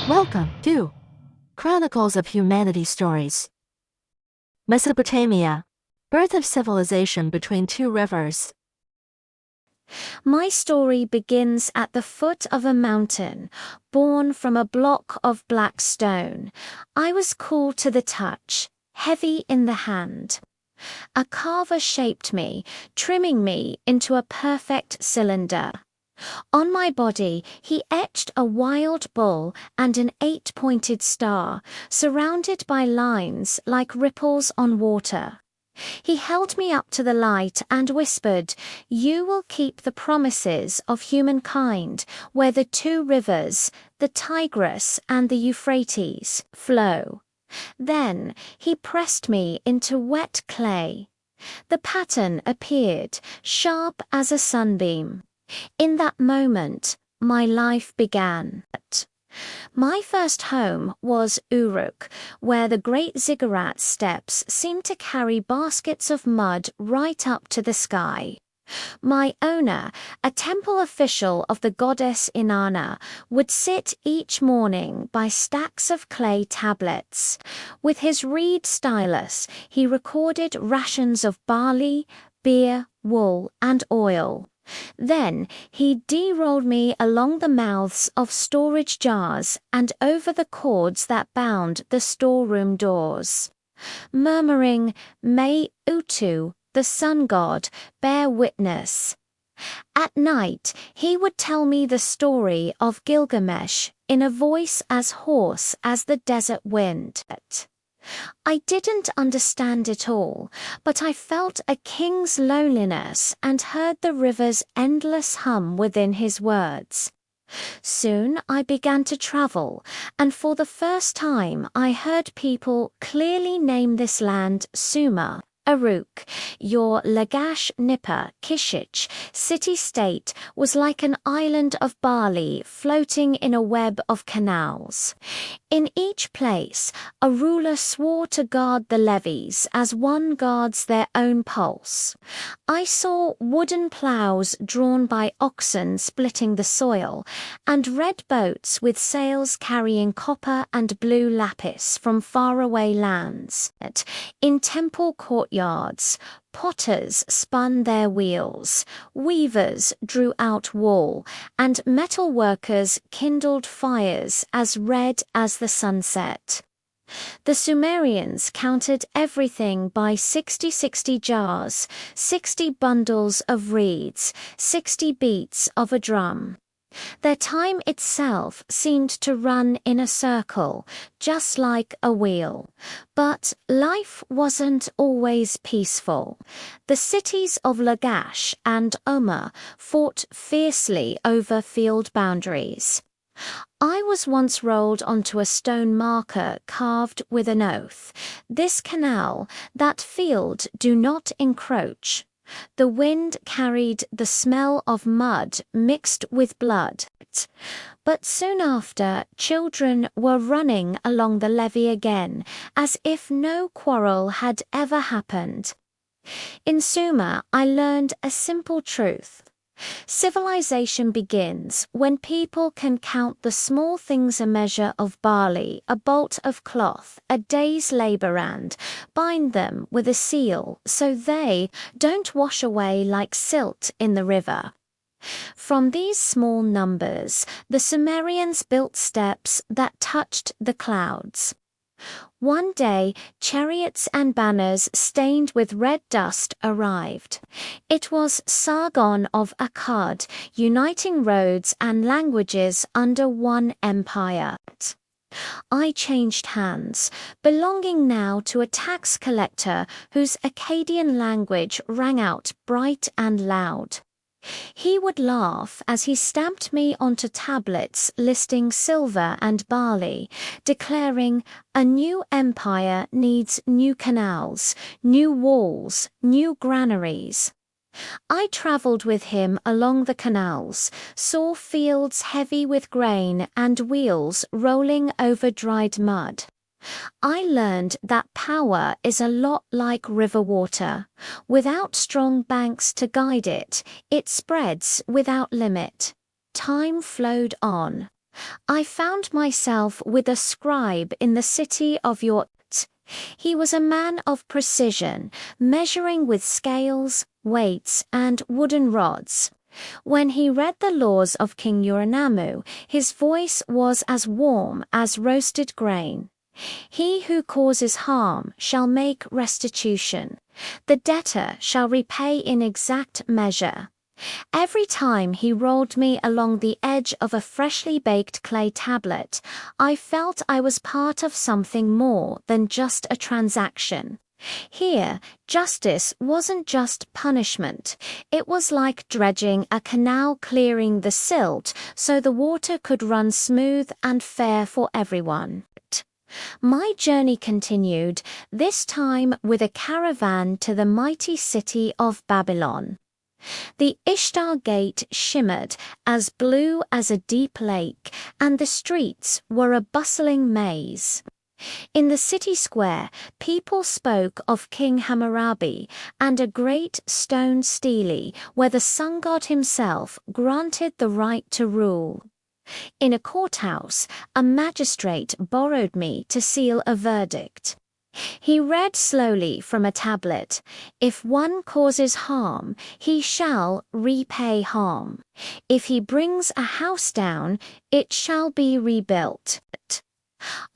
Welcome to Chronicles of Humanity Stories. Mesopotamia, birth of civilization between two rivers. My story begins at the foot of a mountain, born from a block of black stone. I was cool to the touch, heavy in the hand. A carver shaped me, trimming me into a perfect cylinder. On my body he etched a wild bull and an 8-pointed star, surrounded by lines like ripples on water. He held me up to the light and whispered, "You will keep the promises of humankind where the two rivers, the Tigris and the Euphrates, flow." Then he pressed me into wet clay. The pattern appeared, sharp as a sunbeam. In that moment, my life began. My first home was Uruk, where the great Ziggurat steps seemed to carry baskets of mud right up to the sky. My owner, a temple official of the goddess Inanna, would sit each morning by stacks of clay tablets. With his reed stylus, he recorded rations of barley, beer, wool, and oil. Then he de-rolled me along the mouths of storage jars and over the cords that bound the storeroom doors, murmuring, "May Utu, the sun god, bear witness." At night he would tell me the story of Gilgamesh in a voice as hoarse as the desert wind. I didn't understand it all, but I felt a king's loneliness and heard the river's endless hum within his words. Soon I began to travel, and for the first time I heard people clearly name this land Sumer. Uruk, your Lagash Nipper Kishich city-state was like an island of barley floating in a web of canals. In each place, a ruler swore to guard the levees as one guards their own pulse. I saw wooden plows drawn by oxen splitting the soil, and red boats with sails carrying copper and blue lapis from faraway lands. In temple courtyards, potters spun their wheels, weavers drew out wool, and metal workers kindled fires as red as the sunset. The Sumerians counted everything by 60 jars, 60 bundles of reeds, 60 beats of a drum. Their time itself seemed to run in a circle, just like a wheel. But life wasn't always peaceful. The cities of Lagash and Umma fought fiercely over field boundaries. I was once rolled onto a stone marker carved with an oath. "This canal, that field do not encroach." The wind carried the smell of mud mixed with blood. But soon after, children were running along the levee again, as if no quarrel had ever happened. In Sumer, I learned a simple truth. Civilization begins when people can count the small things: a measure of barley, a bolt of cloth, a day's labor, and bind them with a seal so they don't wash away like silt in the river. From these small numbers, the Sumerians built steps that touched the clouds. One day, chariots and banners stained with red dust arrived. It was Sargon of Akkad, uniting roads and languages under one empire. I changed hands, belonging now to a tax collector whose Akkadian language rang out bright and loud. He would laugh as he stamped me onto tablets listing silver and barley, declaring, "A new empire needs new canals, new walls, new granaries." I traveled with him along the canals, saw fields heavy with grain and wheels rolling over dried mud. I learned that power is a lot like river water. Without strong banks to guide it, it spreads without limit. Time flowed on. I found myself with a scribe in the city of Ur. He was a man of precision, measuring with scales, weights, and wooden rods. When he read the laws of King Ur-Nammu, his voice was as warm as roasted grain. He who causes harm shall make restitution. The debtor shall repay in exact measure. Every time he rolled me along the edge of a freshly baked clay tablet, I felt I was part of something more than just a transaction. Here, justice wasn't just punishment. It was like dredging a canal, clearing the silt so the water could run smooth and fair for everyone. My journey continued, this time with a caravan to the mighty city of Babylon. The Ishtar Gate shimmered as blue as a deep lake, and the streets were a bustling maze. In the city square, people spoke of King Hammurabi and a great stone stele where the sun god himself granted the right to rule. In a courthouse, a magistrate borrowed me to seal a verdict. He read slowly from a tablet, "If one causes harm, he shall repay harm. If he brings a house down, it shall be rebuilt."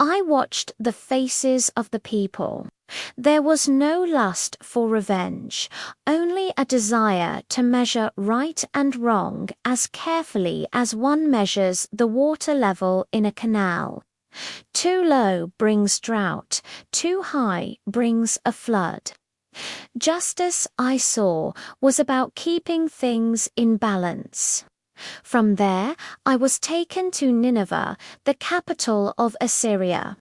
I watched the faces of the people. There was no lust for revenge, only a desire to measure right and wrong as carefully as one measures the water level in a canal. Too low brings drought, too high brings a flood. Justice, I saw, was about keeping things in balance. From there, I was taken to Nineveh, the capital of Assyria.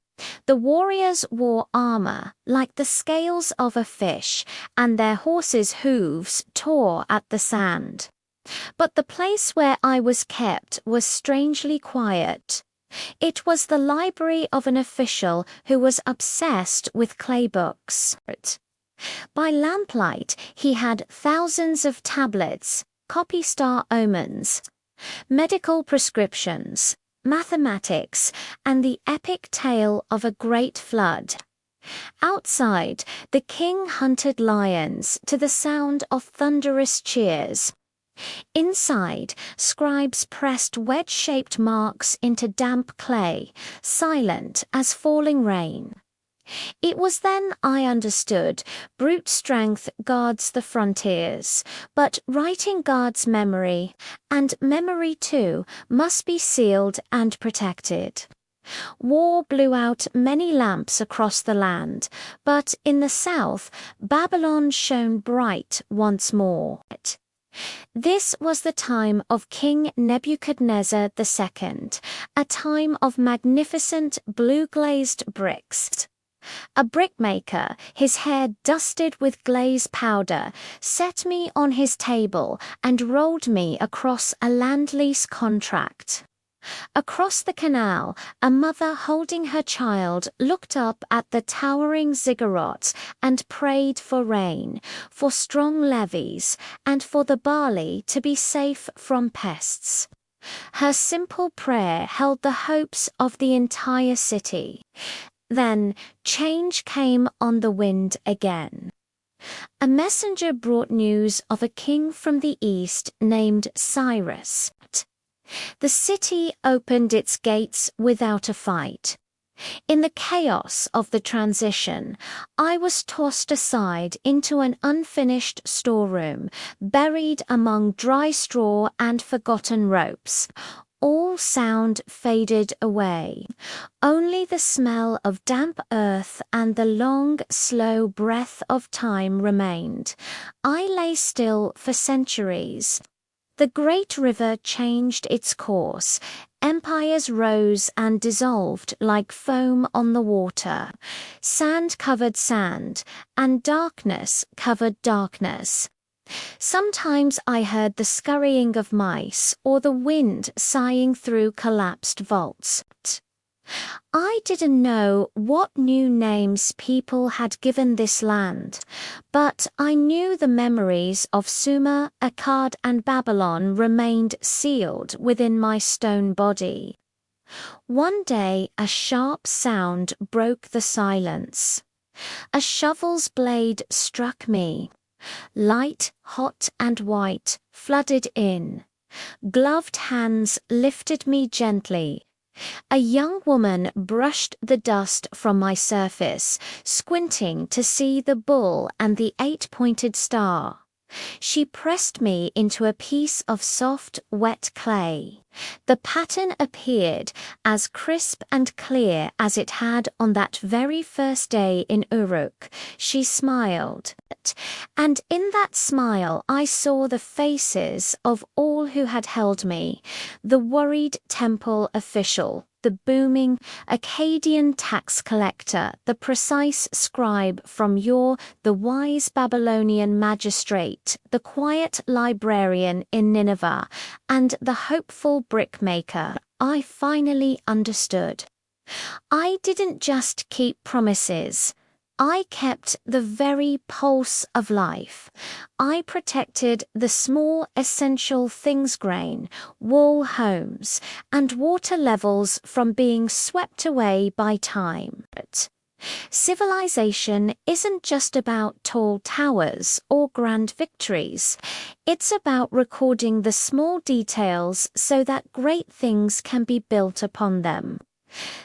The warriors wore armor like the scales of a fish, and their horses' hooves tore at the sand. But the place where I was kept was strangely quiet. It was the library of an official who was obsessed with clay books. By lamplight, he had thousands of tablets, copy star omens, medical prescriptions, mathematics, and the epic tale of a great flood. Outside, the king hunted lions to the sound of thunderous cheers. Inside, scribes pressed wedge-shaped marks into damp clay, silent as falling rain. It was then I understood brute strength guards the frontiers, but writing guards memory, and memory too must be sealed and protected. War blew out many lamps across the land, but in the south, Babylon shone bright once more. This was the time of King Nebuchadnezzar II, a time of magnificent blue-glazed bricks. A brickmaker, his hair dusted with glaze powder, set me on his table and rolled me across a land lease contract. Across the canal, a mother holding her child looked up at the towering ziggurats and prayed for rain, for strong levees, and for the barley to be safe from pests. Her simple prayer held the hopes of the entire city. Then change came on the wind again. A messenger brought news of a king from the east named Cyrus. The city opened its gates without a fight. In the chaos of the transition, I was tossed aside into an unfinished storeroom, buried among dry straw and forgotten ropes. All sound faded away. Only the smell of damp earth and the long, slow breath of time remained. I lay still for centuries. The great river changed its course. Empires rose and dissolved like foam on the water. Sand covered sand, and darkness covered darkness. Sometimes I heard the scurrying of mice or the wind sighing through collapsed vaults. I didn't know what new names people had given this land, but I knew the memories of Sumer, Akkad, and Babylon remained sealed within my stone body. One day a sharp sound broke the silence. A shovel's blade struck me. Light, hot and white, flooded in. Gloved hands lifted me gently. A young woman brushed the dust from my surface, squinting to see the bull and the 8-pointed star. She pressed me into a piece of soft, wet clay. The pattern appeared as crisp and clear as it had on that very first day in Uruk. She smiled, and in that smile I saw the faces of all who had held me, the worried temple official, the booming Akkadian tax collector, the precise scribe from Ur, the wise Babylonian magistrate, the quiet librarian in Nineveh, and the hopeful brickmaker. I finally understood. I didn't just keep promises. I kept the very pulse of life. I protected the small essential things: grain, wool, homes, and water levels from being swept away by time. Civilization isn't just about tall towers or grand victories. It's about recording the small details so that great things can be built upon them.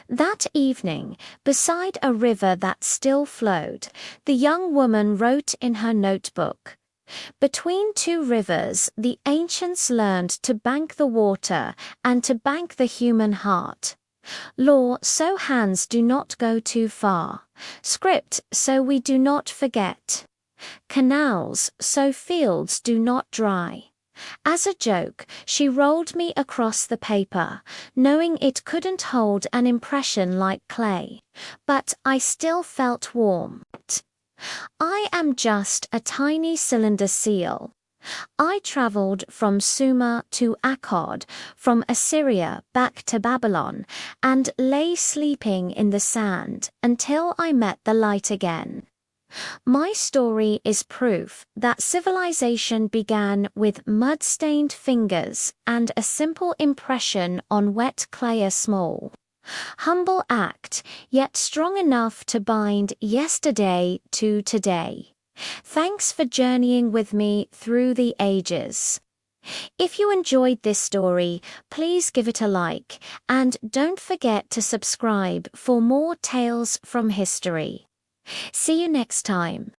That evening, beside a river that still flowed, the young woman wrote in her notebook, "Between two rivers, the ancients learned to bank the water and to bank the human heart. Law, so hands do not go too far. Script, so we do not forget. Canals, so fields do not dry." As a joke, she rolled me across the paper, knowing it couldn't hold an impression like clay. But I still felt warm. I am just a tiny cylinder seal. I traveled from Sumer to Akkad, from Assyria back to Babylon, and lay sleeping in the sand until I met the light again. My story is proof that civilization began with mud-stained fingers and a simple impression on wet clay, a small, humble act, yet strong enough to bind yesterday to today. Thanks for journeying with me through the ages. If you enjoyed this story, please give it a like, and don't forget to subscribe for more tales from history. See you next time.